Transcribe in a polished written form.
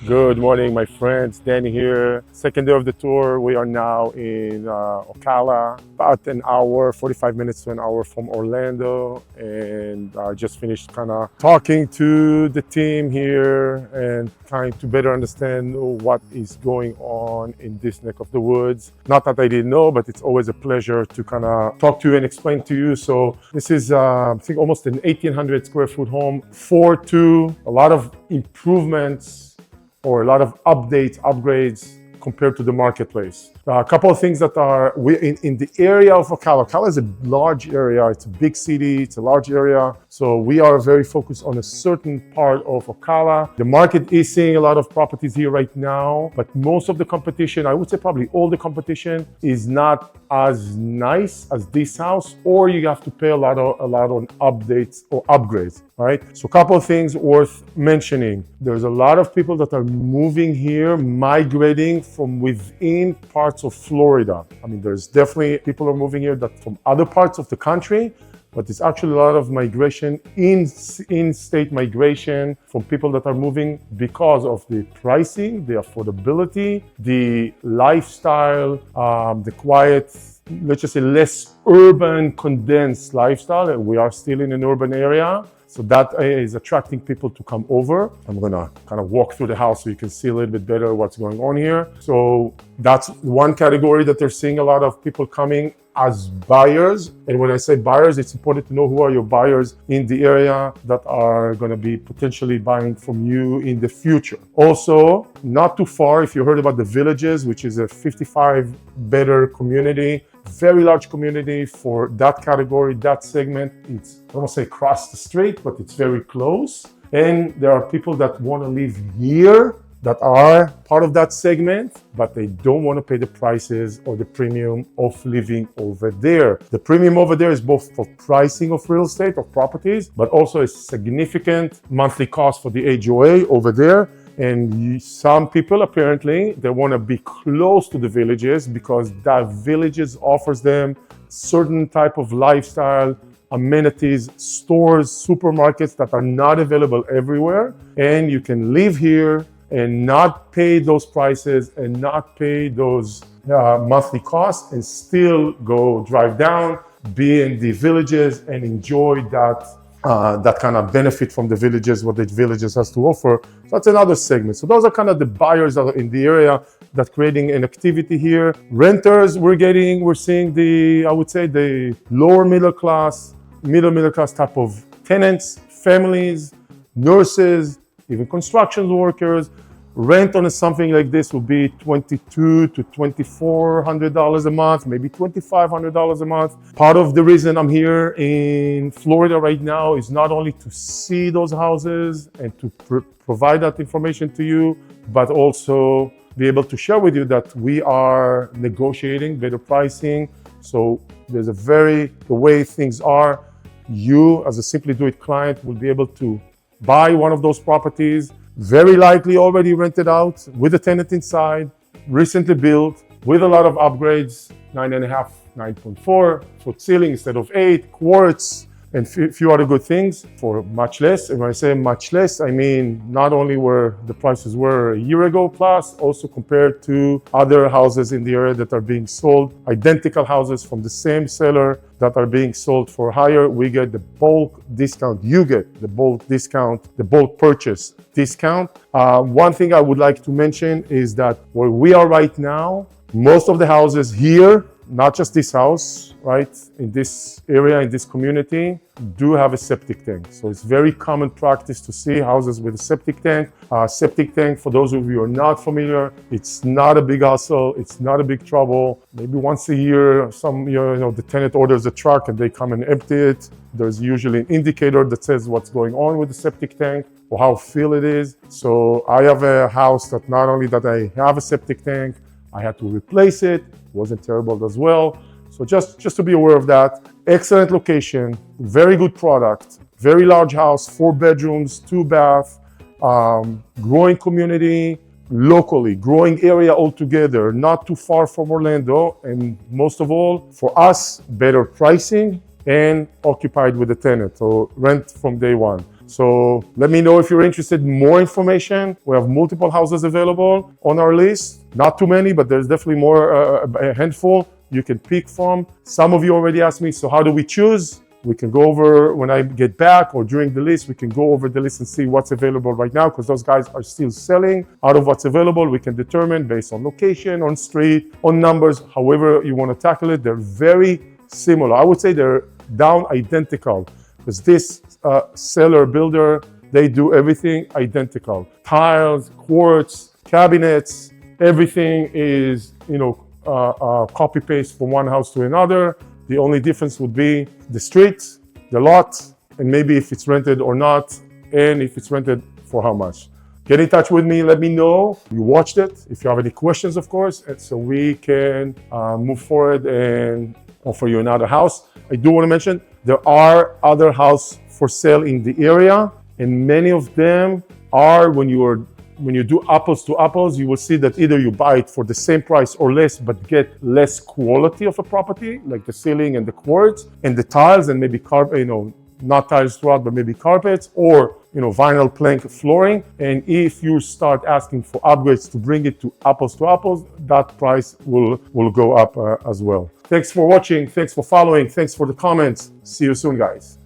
Good morning, my friends. Danny here. Second day of the tour. We are now in Ocala, about an hour, 45 minutes to an hour from Orlando. And I just finished kind of talking to the team here and trying to better understand what is going on in this neck of the woods. Not that I didn't know, but it's always a pleasure to kind of talk to you and explain to you. So this is, I think, almost an 1,800 square foot home, 4-2, a lot of improvements or a lot of upgrades compared to the marketplace. A couple of things that are in the area of Ocala. Ocala is a large area. It's a big city. It's a large area. So we are very focused on a certain part of Ocala. The market is seeing a lot of properties here right now, but most of the competition, I would say probably all the competition, is not as nice as this house, or you have to pay a lot on updates or upgrades, right? So a couple of things worth mentioning. There's a lot of people that are moving here, migrating from within parts of Florida. I mean, there's definitely people are moving here that from other parts of the country, but there's actually a lot of migration, in-state migration from people that are moving because of the pricing, the affordability, the lifestyle, the quiet, let's just say less urban, condensed lifestyle. And we are still in an urban area. So that is attracting people to come over. I'm gonna kind of walk through the house so you can see a little bit better what's going on here. So that's one category that they're seeing a lot of people coming as buyers. And when I say buyers, it's important to know who are your buyers in the area that are gonna be potentially buying from you in the future. Also, not too far, if you heard about the Villages, which is a 55 better community, very large community for that category, that segment. It's, I don't want to say across the street, but it's very close. And there are people that want to live here that are part of that segment, but they don't want to pay the prices or the premium of living over there. The premium over there is both for pricing of real estate, of properties, but also a significant monthly cost for the HOA over there. And some people, apparently, they want to be close to the Villages because that Villages offers them certain type of lifestyle, amenities, stores, supermarkets that are not available everywhere. And you can live here and not pay those prices and not pay those monthly costs and still go drive down, be in the Villages and enjoy that kind of benefit from the Villages, what the Villages has to offer. So that's another segment. So those are kind of the buyers that are in the area that creating an activity here. Renters, we're seeing I would say the lower middle class type of tenants, families, nurses, even construction workers. Rent on something like this will be $2,200 to $2,400 a month, maybe $2,500 a month. Part of the reason I'm here in Florida right now is not only to see those houses and to provide that information to you, but also be able to share with you that we are negotiating better pricing. So there's the way things are, you as a Simply Do It client will be able to buy one of those properties, very likely already rented out with a tenant inside, recently built with a lot of upgrades, 9.5, 9.4 foot ceiling instead of 8, quartz, and a few other good things for much less. And when I say much less, I mean not only where the prices were a year ago plus, also compared to other houses in the area that are being sold, identical houses from the same seller that are being sold for higher. We get the bulk discount. You get the bulk discount, the bulk purchase discount. One thing I would like to mention is that where we are right now, most of the houses here, not just this house, right, in this area, in this community, do have a septic tank. So it's very common practice to see houses with a septic tank. Septic tank, for those of you who are not familiar, it's not a big hassle, it's not a big trouble. Maybe once a year, the tenant orders a truck and they come and empty it. There's usually an indicator that says what's going on with the septic tank or how full it is. So I have a house that not only that I have a septic tank, I had to replace it. It wasn't terrible as well. So just to be aware of that. Excellent location, very good product, very large house, 4 bedrooms, 2 bath, growing community, locally, growing area altogether, not too far from Orlando, and most of all, for us, better pricing and occupied with a tenant, so rent from day one. So let me know if you're interested in more information. We have multiple houses available on our list. Not too many, but there's definitely more, a handful you can pick from. Some of you already asked me, so how do we choose? We can go over when I get back or during the list, we can go over the list and see what's available right now, because those guys are still selling. Out of what's available, we can determine based on location, on street, on numbers, however you want to tackle it. They're very similar. I would say they're down identical, because this seller builder, they do everything identical. Tiles, quartz, cabinets, everything is, copy paste from one house to another. The only difference would be the street, the lot, and maybe if it's rented or not, and if it's rented for how much. Get in touch with me, let me know you watched it. If you have any questions, of course, and so we can move forward and offer you another house. I do want to mention there are other houses for sale in the area, and many of them are when you do apples to apples, you will see that either you buy it for the same price or less, but get less quality of a property, like the ceiling and the quartz and the tiles and maybe carpet, not tiles throughout, but maybe carpets, or vinyl plank flooring. And if you start asking for upgrades to bring it to apples, that price will go up as well. Thanks for watching. Thanks for following. Thanks for the comments. See you soon, guys.